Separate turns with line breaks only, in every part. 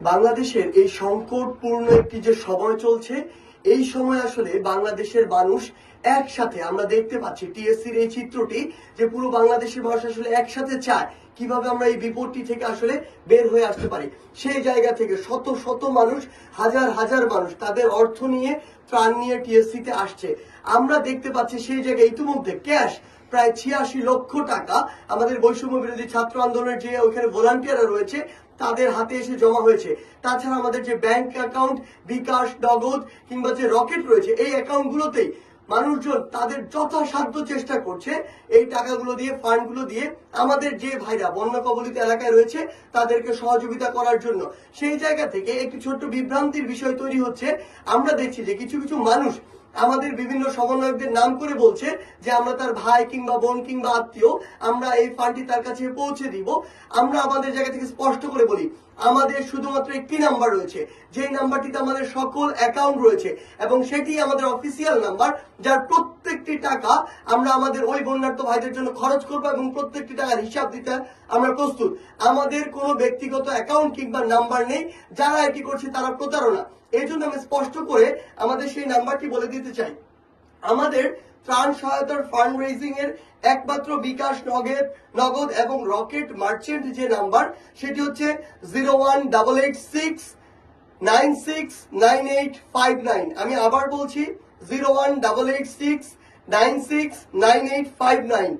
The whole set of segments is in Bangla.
বাংলাদেশের এই সংকটপূর্ণ একটি যে সময় চলছে, এই সময় আসলে বাংলাদেশের মানুষ একসাথে আমরা দেখতে পাচ্ছি টিএসসির এই চিত্রটি যে পুরো বাংলাদেশের মানুষ আসলে একসাথে চায় কিভাবে আমরা এই বিপদটি থেকে আসলে বের হয়ে আসতে পারি। সেই জায়গা থেকে শত শত মানুষ, হাজার হাজার মানুষ তাদের অর্থ নিয়ে, ত্রাণ নিয়ে টিএসসিতে আসছে। আমরা দেখতে পাচ্ছি সেই জায়গায় ইতিমধ্যে ক্যাশ প্রায় ৮৬ লক্ষ টাকা আমাদের বৈষম্য বিরোধী ছাত্র আন্দোলনের যে ওইখানে ভলান্টিয়াররা রয়েছে তাদের হাতে এসে জমা হয়েছে। তাছাড়া আমাদের যে ব্যাংক অ্যাকাউন্ট, বিকাশ, নগদ কিংবা যে রকেট রয়েছে, এই অ্যাকাউন্টগুলোতেই মানুষজন তাদের যথাসাধ্য চেষ্টা করছে এই টাকাগুলো দিয়ে, ফান্ডগুলো দিয়ে আমাদের যে ভাইরা বন্যা কবলিত এলাকায় রয়েছে তাদেরকে সহযোগিতা করার জন্য। সেই জায়গা থেকে একটি ছোট্ট বিভ্রান্তির বিষয় তৈরি হচ্ছে। আমরা দেখছি যে কিছু কিছু মানুষ আমাদের বিভিন্ন সমন্বয়কদের নাম করে বলছে যে আমরা তার ভাই কিংবা বোন কিংবা আত্মীয়, আমরা এই ফান্ডটি তার কাছে পৌঁছে দিব। আমরা আমাদের জায়গা থেকে স্পষ্ট করে বলি, আমাদের শুধুমাত্র একটি নাম্বার রয়েছে, যেই নাম্বারটিতে আমাদের সকল অ্যাকাউন্ট রয়েছে এবং সেটি আমাদের অফিসিয়াল নাম্বার, যার প্রত্যেকটি টাকা আমরা আমাদের ওই বন্যার্ত ভাইদের জন্য খরচ করবো এবং প্রত্যেকটি টাকার হিসাব দিতে আমরা প্রস্তুত। আমাদের কোনো ব্যক্তিগত অ্যাকাউন্ট কিংবা নাম্বার নেই। যারা এটি করছে তারা প্রতারণা। এই জন্য আমি স্পষ্ট করে আমাদের সেই নাম্বারটি বলে দিতে চাই। আমাদের ত্রাণ সহায়তার ফান্ড রেজিং এর একমাত্র বিকাশ, নগদ এবং রকেট মার্চেন্ট যে নাম্বার, সেটি হচ্ছে 01886969859। আমি আবার বলছি 01886969859।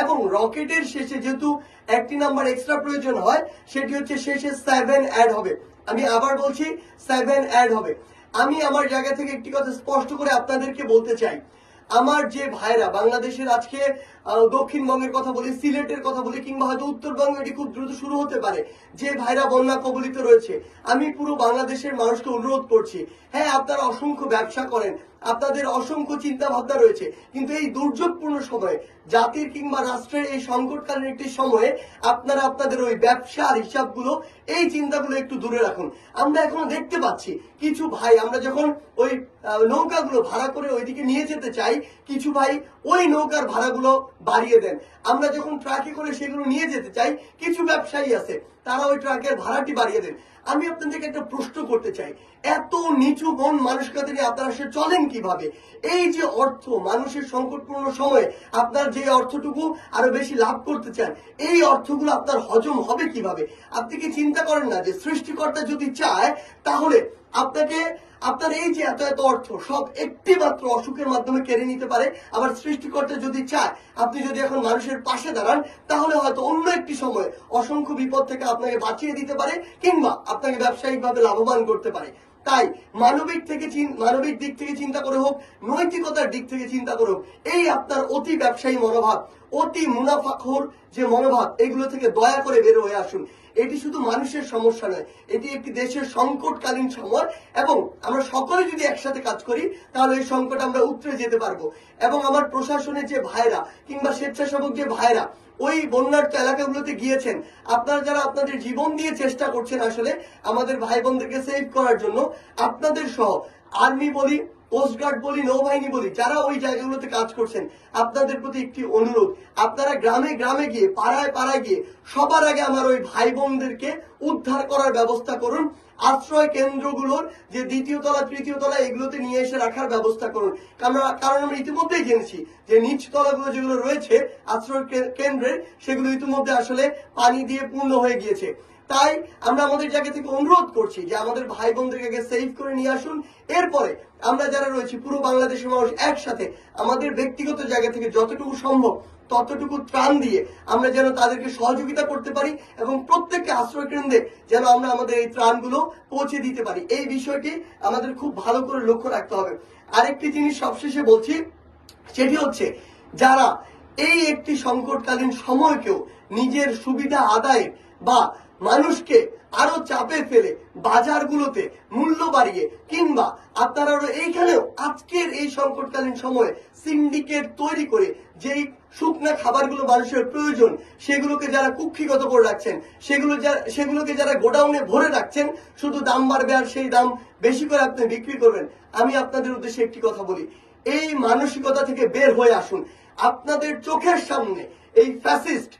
এবং রকেটের শেষে যেহেতু একটি নাম্বার এক্সট্রা প্রয়োজন হয়, সেটি হচ্ছে শেষে 7 অ্যাড হবে। আমি আবার বলছি 7 অ্যাড হবে। আমি আমার জায়গা থেকে একটি কথা স্পষ্ট করে আপনাদেরকে বলতে চাই, আমার যে ভাইরা বাংলাদেশের আজকে দক্ষিণবঙ্গের কথা বলি, সিলেটের কথা বলি কিংবা হয়তো উত্তরবঙ্গ, এটি খুব দ্রুত শুরু হতে পারে, যে ভাইরা বন্যা কবলিত রয়েছে, আমি পুরো বাংলাদেশের মানুষকে অনুরোধ করছি, হ্যাঁ আপনারা অসংখ্য ব্যবসা করেন, আপনাদের অসংখ্য চিন্তা ভাবনা রয়েছে, কিন্তু এই দুর্যোগপূর্ণ সময়ে, জাতির কিংবা রাষ্ট্রের এই সংকটকালীন একটি সময়ে আপনারা আপনাদের ওই ব্যবসার হিসাবগুলো, এই চিন্তাগুলো একটু দূরে রাখুন। আমরা এখনো দেখতে পাচ্ছি কিছু ভাই, আমরা যখন ওই নৌকাগুলো ভাড়া করে ওইদিকে নিয়ে যেতে চাই, কিছু ভাই ওই নৌকার ভাড়াগুলো বাড়িয়ে দেন। আমরা যখন ট্রাকে করে সেগুলো নিয়ে যেতে চাই, কিছু ব্যবসায়ী আছে তারা ওই ট্রাকের ভাড়াটি বাড়িয়ে দেন। আমি আপনাদেরকে একটা প্রশ্ন করতে চাই, এত নিচু মন মানসিকতা নিয়ে আপনারা সে চলেন কিভাবে? এই যে অর্থ মানুষের সংকটপূর্ণ সময়ে আপনার যে অর্থটুকু আরো বেশি লাভ করতে চান, এই অর্থগুলো আপনার হজম হবে কিভাবে? আপনি কি চিন্তা করেন না যে সৃষ্টিকর্তা যদি চায় তাহলে আপনাকে আপনার এই যে এত এত অর্থ সব একটি মাত্র অসুখের মাধ্যমে কেড়ে নিতে পারে? আবার সৃষ্টিকর্তা যদি চায়, আপনি যদি এখন মানুষের পাশে দাঁড়ান, তাহলে হয়তো অন্য একটি সময় অসংখ্য বিপদ থেকে আপনাকে বাঁচিয়ে দিতে পারে কিংবা আপনাকে ব্যবসায়িকভাবে লাভবান করতে পারে। তাই মানবিক দিক থেকে চিন্তা করে হোক, নৈতিকতার দিক থেকে চিন্তা করে হোক, এই আপনার অতি ব্যবসায়ী মনোভাব, অতি মুনাফাখোর যে মনোভাব, এগুলো থেকে দয়া করে বের হয়ে আসুন। এটি শুধু মানুষের সমস্যা নয়, এটি একটি দেশের সংকটকালীন সময় এবং আমরা সকলে যদি একসাথে কাজ করি তাহলে এই সংকট আমরা উতরে যেতে পারবো। এবং আমার প্রশাসনের যে ভাইরা কিংবা স্বেচ্ছাসেবক যে ভাইরা ওই বন্যার্ত এলাকাগুলোতে গিয়েছেন, আপনারা যারা আপনাদের জীবন দিয়ে চেষ্টা করছেন আসলে আমাদের ভাই বোনদেরকে সেভ করার জন্য, আপনাদের সহ আর্মি বলি, কোস্টগার্ড বলি, নৌবাহিনী বলি, যারা ওই জায়গাগুলোতে কাজ করছেন, আপনাদের প্রতি একটি অনুরোধ, আপনারা গ্রামে গ্রামে গিয়ে, পাড়ায় পাড়ায় গিয়ে সবার আগে আমার ওই ভাই বোনদেরকে উদ্ধার করার ব্যবস্থা করুন। আশ্রয় কেন্দ্রগুলোর যে দ্বিতীয় তলা, তৃতীয় তলা, এগুলোতে নিয়ে এসে রাখার ব্যবস্থা করুন। কারণ আমরা ইতিমধ্যেই জেনেছি যে নিচ তলাগুলো যেগুলো রয়েছে আশ্রয় কেন্দ্রের, সেগুলো ইতিমধ্যে আসলে পানি দিয়ে পূর্ণ হয়ে গিয়েছে। তাই আমরা আমাদের জায়গা থেকে অনুরোধ করছি যে আমাদের ভাই বোনদেরকে সেভ করে নিয়ে আসুন। এরপরে আমরা যারা রয়েছি পুরো বাংলাদেশের মানুষ একসাথে আমাদের ব্যক্তিগত জায়গা থেকে যতটুকু সম্ভব ততটুকু ত্রাণ দিয়ে আমরা যেন তাদেরকে সহযোগিতা করতে পারি এবং প্রত্যেককে আশ্রয় কেন্দ্রে যেন আমরা আমাদের এই ত্রাণগুলো পৌঁছে দিতে পারি। এই বিষয়টি আমাদের খুব ভালো করে লক্ষ্য রাখতে হবে। আরেকটি জিনিস সবশেষে বলছি, সেটি হচ্ছে যারা এই একটি সংকটকালীন সময়কেও নিজের সুবিধা আদায়ে বা মানুষকে আরো চাপে ফেলে বাজারগুলোতে মূল্য বাড়িয়ে কিংবা আপনারা এইখানেও আজকের এই সংকটকালীন সময়ে সিন্ডিকেট তৈরি করে যেই শুকনা খাবারগুলো মানুষের প্রয়োজন সেগুলোকে যারা কুক্ষিগত করে রাখছেন, সেগুলোকে যারা গোডাউনে ভরে রাখছেন, শুধু দাম বাড়বে আর সেই দাম বেশি করে আপনি বিক্রি করবেন। আমি আপনাদের উদ্দেশ্যে একটি কথা বলি, এই মানসিকতা থেকে বের হয়ে আসুন। আপনাদের চোখের সামনে এই ফ্যাসিস্ট,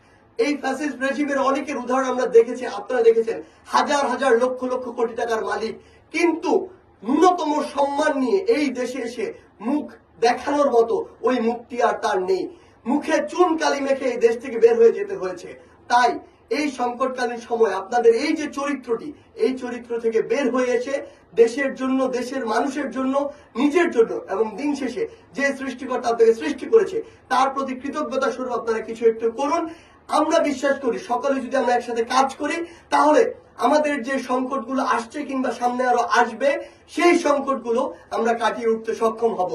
এই ফ্যাসিস্ট রেজিমের অনেকের উদাহরণ আমরা দেখেছি, আপনারা দেখেছেন, হাজার হাজার লক্ষ লক্ষ কোটি টাকার মালিক, কিন্তু ন্যূনতম সম্মান নিয়ে এই দেশে এসে মুখ দেখানোর মতো ওই মুক্তি আর তার নেই। মুখে চুন কালি মেখে এই দেশ থেকে বের হয়ে যেতে হয়েছে। তাই এই সংকটকালীন সময় আপনাদের এই যে চরিত্রটি, এই চরিত্র থেকে বের হয়ে এসে দেশের জন্য, দেশের মানুষের জন্য, নিজের জন্য এবং দিন শেষে যে সৃষ্টিকর্তা আপনাকে সৃষ্টি করেছে তার প্রতি কৃতজ্ঞতা স্বরূপ আপনারা কিছু একটু করুন। আমরা বিশ্বাস করি সকলে যদি আমরা একসাথে কাজ করি তাহলে আমাদের যে সংকটগুলো আসছে কিংবা সামনে আরো আসবে সেই সংকটগুলো আমরা কাটিয়ে উঠতে সক্ষম হব।